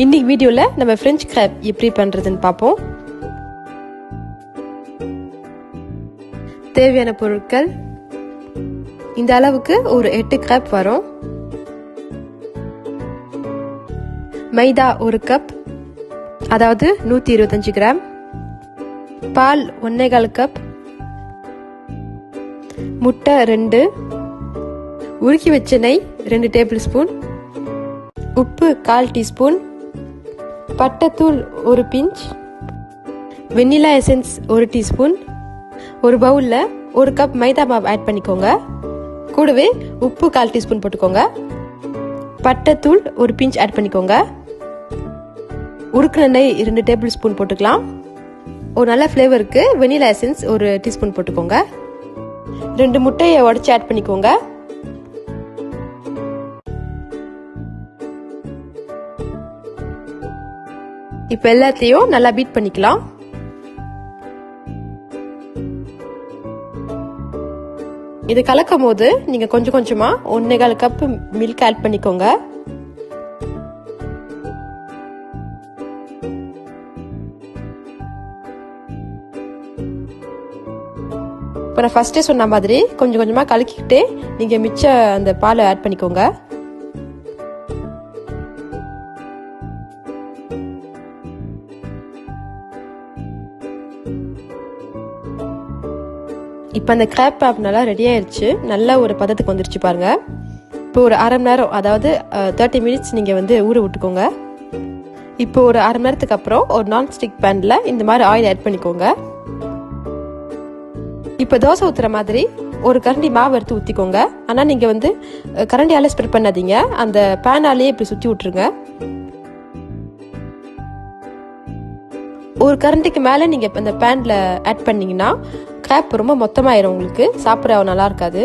இன்னைக்கு வீடியோவில் நம்ம ஃப்ரெஞ்ச் கிராப் எப்படி பண்ணுறதுன்னு பார்ப்போம். தேவையான பொருட்கள் இந்த அளவுக்கு ஒரு 8 கிராப் வரும். மைதா 1 கப், அதாவது 125 கிராம். பால் 1.25 கப். முட்டை 2. உருக்கி வச்ச நெய் 2 டேபிள் ஸ்பூன். உப்பு 1/4 டீஸ்பூன். பட்டைத்தூள் 1 பிஞ்ச். Vanilla essence 1 teaspoon. ஒரு பவுலில் 1 கப் மைதா மாவு ஆட் பண்ணிக்கோங்க. கூடவே உப்பு 1/4 டீஸ்பூன் போட்டுக்கோங்க. பட்டைத்தூள் 1 பிஞ்ச் ஆட் பண்ணிக்கோங்க. உருக்குன நெய் 2 டேபிள் ஸ்பூன் போட்டுக்கலாம். ஒரு நல்ல ஃப்ளேவருக்கு வெண்ணிலா எசன்ஸ் 1 டீஸ்பூன் போட்டுக்கோங்க. 2 முட்டையை உடச்சி ஆட் பண்ணிக்கோங்க. இப்போ எல்லாத்தையும் நல்லா பீட் பண்ணிக்கலாம். இது கலக்கும் போது நீங்க கொஞ்சம் கொஞ்சமா 1.25 கப் மில்க் ஆட் பண்ணிக்கோங்க. இப்போ நான் ஃபர்ஸ்டே சொன்ன மாதிரி கொஞ்சம் கொஞ்சமா கலக்கிக்கிட்டே நீங்க மிச்ச அந்த பாலை ஆட் பண்ணிக்கோங்க. இப்போ அந்த கிராப் பாப் நல்லா ரெடி ஆயிடுச்சு. நல்ல ஒரு பதத்துக்கு வந்துருச்சு பாருங்க. இப்போ ஒரு அரை மணி நேரம், அதாவது 30 மினிட்ஸ் நீங்க ஊற விட்டுக்கோங்க. இப்போ ஒரு அரை மணி நேரத்துக்கு அப்புறம் ஒரு நான்ஸ்டிக் பேன்ல இந்த மாதிரி ஆயில் ஆட் பண்ணிக்கோங்க. இப்போ தோசை ஊத்துற மாதிரி ஒரு கரண்டி மாவு எடுத்து ஊற்றிக்கோங்க. ஆனால் நீங்கள் கரண்டியால் ஸ்ப்ரெட் பண்ணாதீங்க, அந்த பேனாலேயே இப்படி சுற்றி விட்டுருங்க. ஒரு கரண்டிக்கு மேலே நீங்கள் அந்த பேனில் ஆட் பண்ணிங்கன்னா கிராப் ரொம்ப மொத்தமாயிரும், உங்களுக்கு சாப்பிட நல்லா இருக்காது.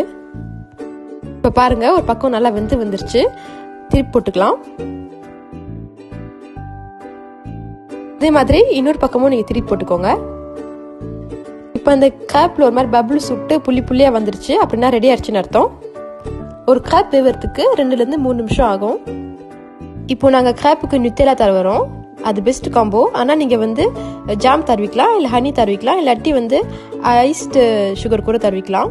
இப்போ பாருங்க, ஒரு பக்கம் நல்லா வந்துருச்சு. திருப்பி போட்டுக்கலாம். அதே மாதிரி இன்னொரு பக்கமும் நீங்கள் திருப்பி போட்டுக்கோங்க. இப்போ அந்த கிராப்ல ஒரு மாதிரி பபிள் சுட்டு புள்ளி புள்ளியா வந்துருச்சு, அப்படின்னா ரெடி ஆயிடுச்சுன்னு அர்த்தம். ஒரு கிராப் வேவறதுக்கு 2 to 3 நிமிஷம் ஆகும். இப்போ நாங்கள் கிராப்புக்கு நுத்தேலா தருவோம், அது பெஸ்ட் காம்போ. ஆனால் நீங்கள் ஜாம் தருவிக்கலாம், இல்லை ஹனி தருவிக்கலாம், இல்லாட்டி ஐஸ்டு சுகர் கூட தருவிக்கலாம்.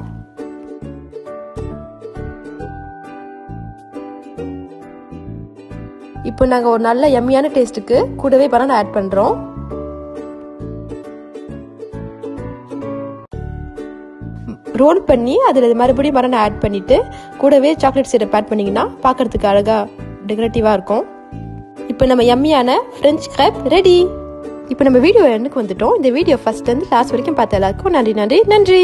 இப்போ நாங்கள் ஒரு நல்ல யம்மியான டேஸ்ட்டுக்கு கூடவே பனானா ஆட் பண்ணுறோம். ரோல் பண்ணி அதில் மறுபடியும் பனானா ஆட் பண்ணிட்டு கூடவே சாக்லேட் சிரப் ஆட் பண்ணிங்கன்னா பார்க்கறதுக்கு அழகாக டெக்கரேட்டிவாக இருக்கும். இப்போ நம்ம யம்மியான ஃப்ரெஞ்ச் கிராப் ரெடி. இப்போ நம்ம வீடியோ எண்டுக்கு வந்துட்டோம். இந்த வீடியோ ஃபர்ஸ்ட்லேருந்து லாஸ்ட் வரைக்கும் பார்த்த எல்லாருக்கும் நன்றி.